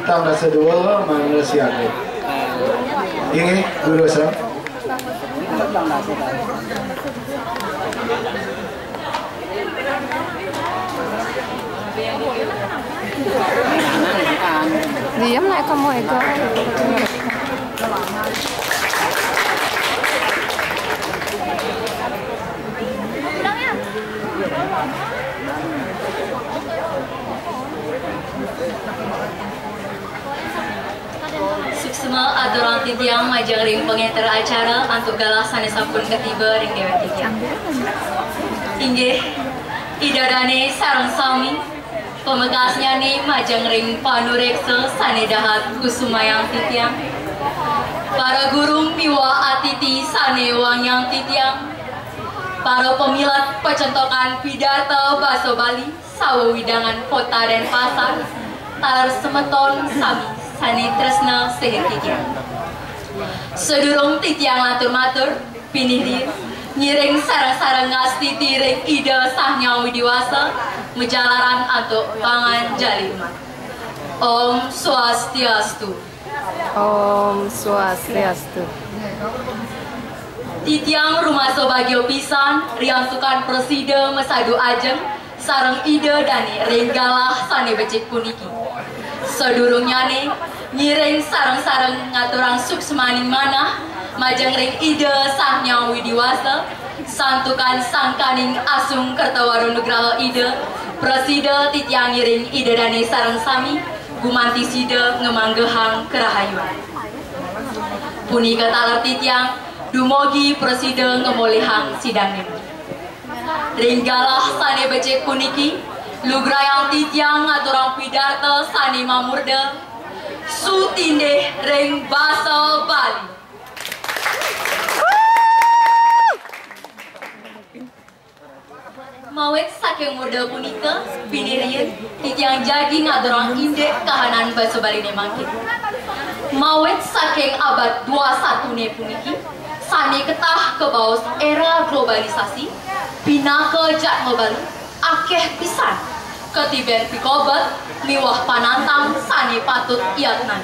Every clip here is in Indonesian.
penantang rasa dua manusia ini guru sam diam lại kamu ego Suksma aturan titiang majang ring pengeter acara untuk galasan sampun ketiba ring dewa titiang. Inggih, idadane sarang sami pemekasnya nih majang ring panureksa sanedahat kusumayang titiang. Para guru miwa atiti sane wangyang titiang. Para pemilat pecentokan pidato bahasa Bali sawo widangan kota dan pasar talar semeton sami sani tresna seher titiang. Sedurung titiang latur-matur pinihir nyiring sarang-sarang ngas titiring ida sahnya widiwasa menjalaran atau pangan jali umat. Om Swastiastu. Om Swastiastu. Titiang rumah sobagio pisan riantukan presida mesadu ajeng sarang ida dani renggalah sane becek puniki. Sedurungnya nih nyiring sarang-sarang ngaturang suksmaning mana majang ring ida sahnya widiwasa santukan sangkaning asung kertawaru nugraha ida presida titiang nyiring ida dani sarang sami gumanti sida ngemanggehang kerahayuan. Punika talar titiang dumogi presida ngemolehang sidang ini. Ringgalah sane becek puniki lugrayang titiang ngaturang pidarta sane mamurda sutinde ring basa Bali. Mawet saking muda punika pinirian titiang jagi ngaturang indek kahanan basa Bali ne mangkin. Mawet saking abad 21 ne puniki sane ketah ke baus era globalisasi pinaka jat Bali akeh pisan ketiben pikobat miwah panantang sane patut iatnan.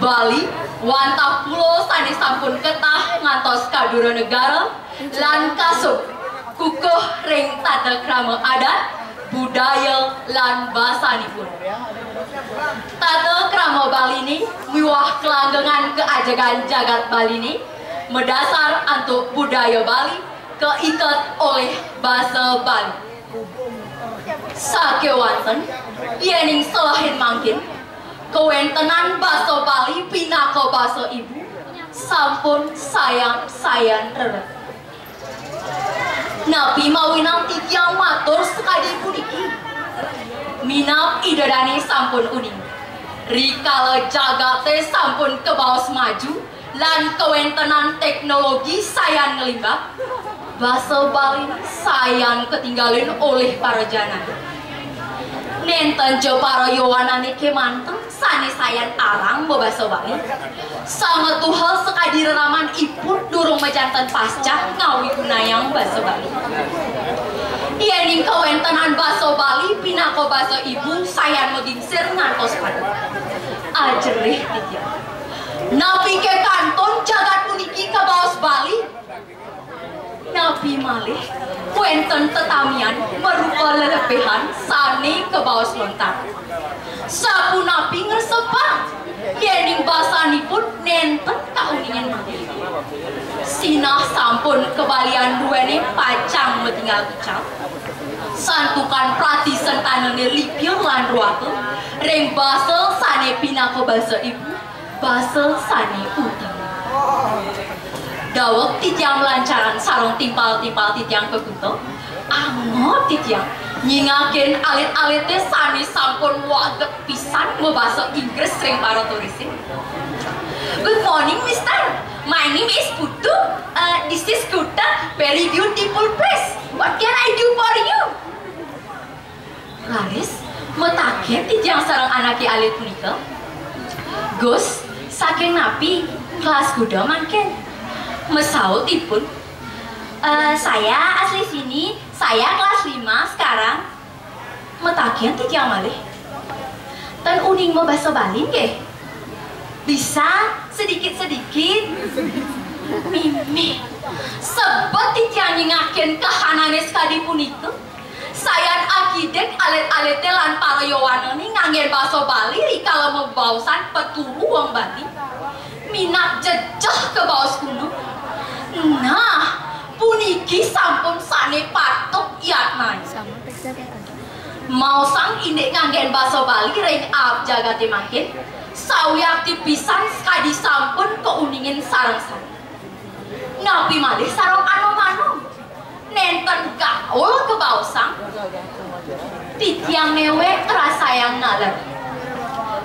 Bali wantah pulo sane sampun ketah ngantos kadura negara lan kasuk kukuh ring tata krama adat budaya lan basanipun. Tata krama Bali ini miwah kelanggengan keajagan jagat Bali ini mendasar untuk budaya Bali keikat oleh bahasa Bali. Sakewanten yening selahin mangkin kewentenan bahasa Bali pinaka bahasa ibu sampun sayang reret. Napi mawinang titiang matur sekali puniki minap idadani sampun uning rikala jagate sampun kebaos maju lan kewentenan teknologi sayan ngelimbah bahasa Bali sayan ketinggalin oleh para jana. Nenten jo para yowanane kemanteng sane sayan arang bebasa Bali sama tuhal sekadi reraman ipun durung mejanten pasca ngawi gunayang bahasa Bali. Iening kewentenan bahasa Bali pinaka bahasa ibu sayan medingsir ngantos padet ajerih titiang. Napi ke kanton jagat puniki ka baos Bali napi malih kuenten tetamian merupa lelepehan sane ke baos lontar sapu napi ngersepang yening basanipun nenten kauningan malih sinah sampun kebalian duwene pacang metinggal kecap santukan prati sentanene lipir lan ruake ring basa sane pinaka basa ibu basa sane utang. Dawek titiang lancaran sarong timpal-timpal titiang kekunto angot titiang nyingakin alit-alitnya sane sampun waget pisan membahasa Inggris ring para turisin. Good morning mister, my name is Putu, this is Kuta, very beautiful place, what can I do for you? Laris metaket titiang sarang anaki alit punika Gus, saking napi kelas kuda mangken mesaut ipun saya asli sini, saya kelas 5 sekarang metakian titiang malih Tan uning mau bahasa Bali nggih? Bisa sedikit-sedikit. Mimi, sebab titiang nyengakin kahanane sekali punika. Sayan akidek alet-alete lan para yowana ni nganggen bahasa Bali rikala membausan peturu wong Bali. Minat jejeh ke baus kuno. Nah, puniki sampun sane patok yatnai. Mau sang indek nganggen bahasa Bali ring ab jagate makin. Sawiak tipisan sekadi sampun keuningin sarang-sarang. Nabi malih sarong anom-anom. Nenten gaul ke bausang. Titiang mewek rasa yang ngalet.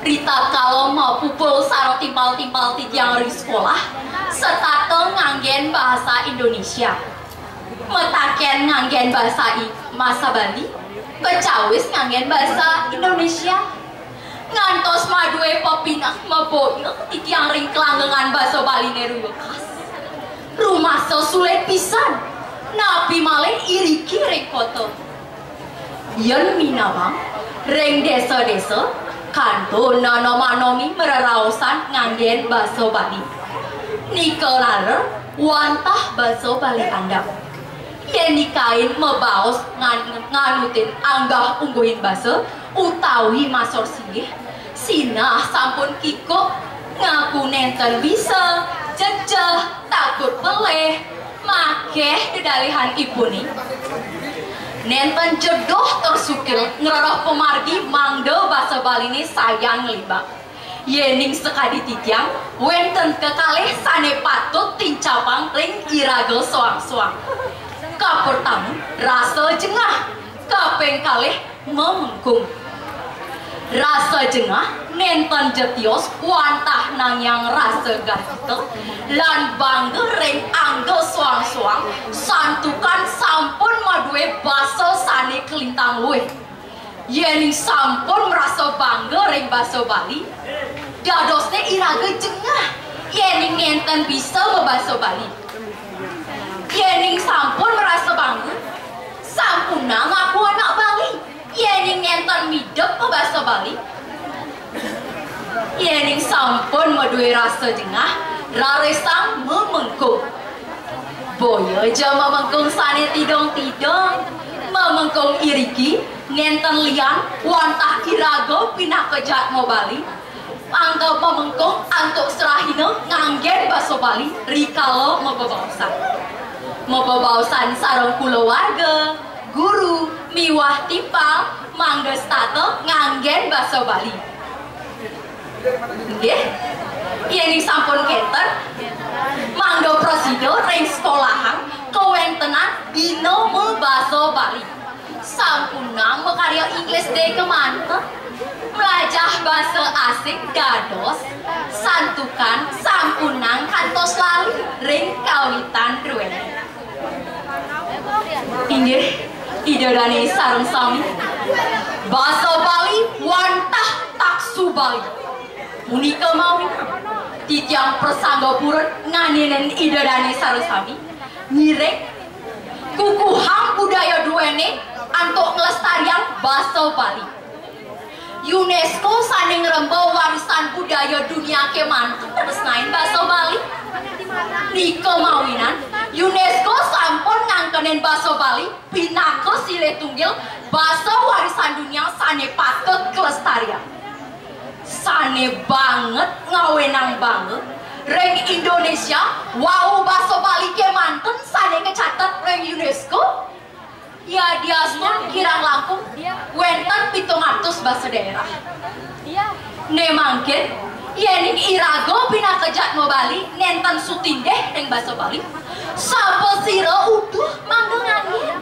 Rita kalau mau pupul sarong timpal-timpal titiang ring sekolah. Setato nganggen bahasa Indonesia. Metaken nganggen bahasa masa Bali. Kecawis nganggen bahasa Indonesia. Ngantos madue pepinah meboil titiang ring kelanggengan bahasa Bali neru bekas. Rumah sulit pisan. Nabi malih iriki ring foto. Yen minawang ring desa-desa kanto nanomanomi mererausan nganggen bahasa Bali. Nikelaler wantah bahasa Bali andap. Yen nikain mebaos nganutin anggah ungguhin bahasa utawi masor singgih. Sinah sampun kiko ngaku nenten bisa jejeh takut peleh makeh dedalihan ibu nih. Nenten jedoh tersukil ngeroh pemargi mangdo bahasa Bali ini sayang libak. Yening sekadi titiang wenten kekalih sane patut tincapang ring iragel soang-soang. Kapertama rasa jengah, kapeng kalih memengkung. Rasa jengah nenten jetios wantah nang yang rasa gatel lan bangga ring anggo soang-soang santukan sampun madue baso sane kelintang luwih. Yening sampun merasa bangga ring baso Bali dadosne iraga jengah yening nenten bisa bebaso Bali. Yening sampun merasa bangga sampuna ngaku anak Bali. Yening nenten midep bebaso Bali. Yening sampun madue rasa jengah raresang memengkung. Boyo aja memengkung sane tidong-tidong memengkung iriki nenten lian wantah irago pinah kejat mau Bali. Anggap memengkung antuk serahino nganggen baso Bali rikalo mebebausan. Mebebausan sarong kulawarga, guru, miwah tipal, mangga stato nganggen baso Bali. Nggih. Yen sampun kenter mangga prosedur ring sekolahan kewentenan dino baso Bali. Sampuna mekarya Inggris de kemantep. Melajah bahasa asing dados santukan sampunang kantos lali ring kawitan ruwene. Inggih idodane sareng sami bahasa Bali wantah taksu Bali. Punika mawi titiang persangga purun nganinen idodane sareng sami nyirek kukuhang budaya duwene antuk nglestarian bahasa Bali. UNESCO saning ngrembau warisan budaya dunia kemanten tresnain bahasa Bali. Nika mawinan UNESCO sampun ngangkenen bahasa Bali pinaka silih tunggil bahasa warisan dunia sane patut kelestarian. Sane banget ngawenang banget ring Indonesia wau bahasa Bali kemanten sane kecatet ring UNESCO. Ya diaspor kirang langkung wenten 700 bahasa daerah. Ne mangkin yening irago pinah kejat mau Bali nenten sutindeh ring bahasa Bali. Sapa sira uduh mangga ngangin.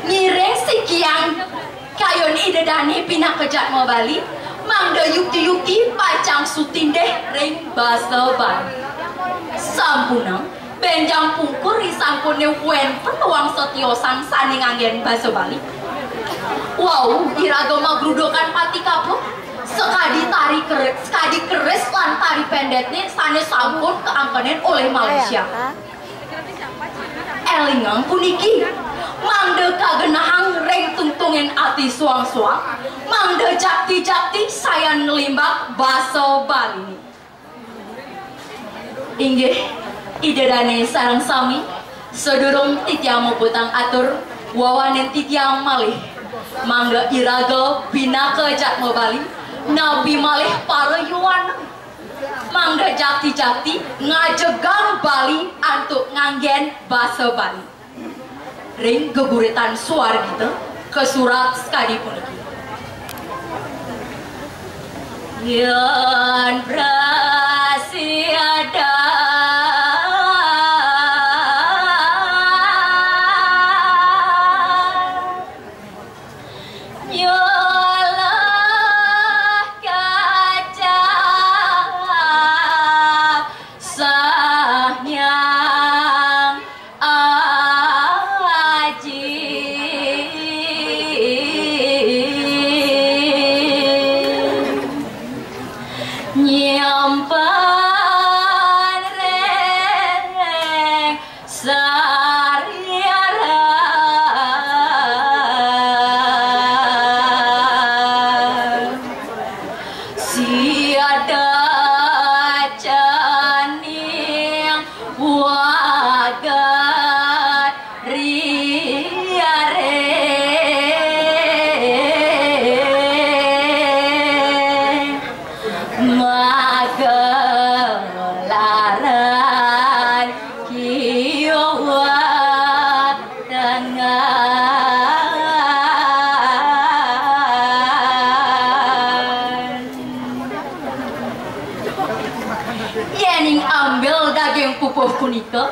Nyireng sikiang kayon idedane pinah kejat mau Bali mangda yukti-yukti pacang sutindeh ring bahasa Bali. Sampunang benjang pungkur risampune wenten wang setiosan sane nganggen bahasa Bali. Wow, iraga magrudokan pati kapuk sekadi keris lan tari pendetnya sane sampun keangkenen oleh Malaysia. Elingang puniki mangde kagenahang reng tungtungin ati suang-suang, mangde jakti-jakti saya ngelimbak baso Bali. Inggih idedane sareng sami sedurung titiang muputang atur wawanen titiang malih mangga iraga binaka jatmo Bali nabi malih para yuwana mangga jakti-jakti ngajegang Bali antuk nganggen basa Bali ring geguritan suar gitu ke surat sekali puniki yen prasiada punika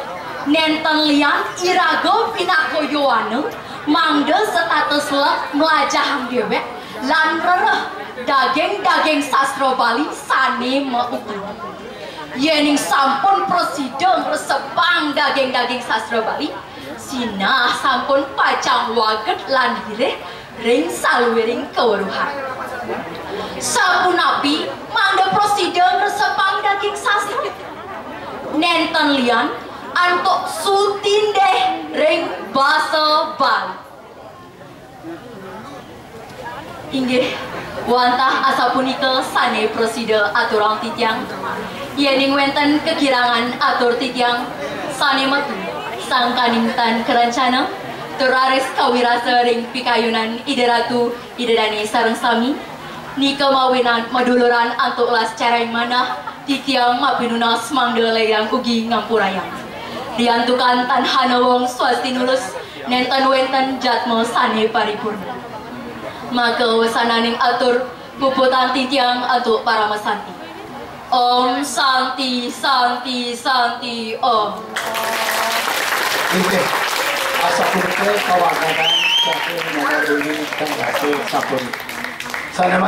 nenten lian iraga pinakoyoane mangde status lek melajahang dewek lan rereh daging-daging sastra Bali sane meutuh yening sampun prosideng resepang daging-daging sastra Bali sinah sampun pacang waget lan direh ring saluwiring keweruhan sapunapi mangde prosideng resepang daging sastra nenten lian antuk sultin deh ring basa Bali inggih wantah asapunika sane proside aturang titiang yening wenten kekirangan atur titiang sane metu sangkaningtan kerencana teraris kawirasa ring pikayunan ide ratu ide dani sareng sami nika mawinan maduluran antuk las careng manah titiang mapinuna semangdelayang ugi ngampurayang diantukan tanhana wong swasti nulus nenten wenten jatmo sane paripurna maka wasananing atur puputan titiang antuk para mesanti Om Santi Santi Santi Om Oke, asapun ke kawasan jatuh nomor ini tengah sapun. Sana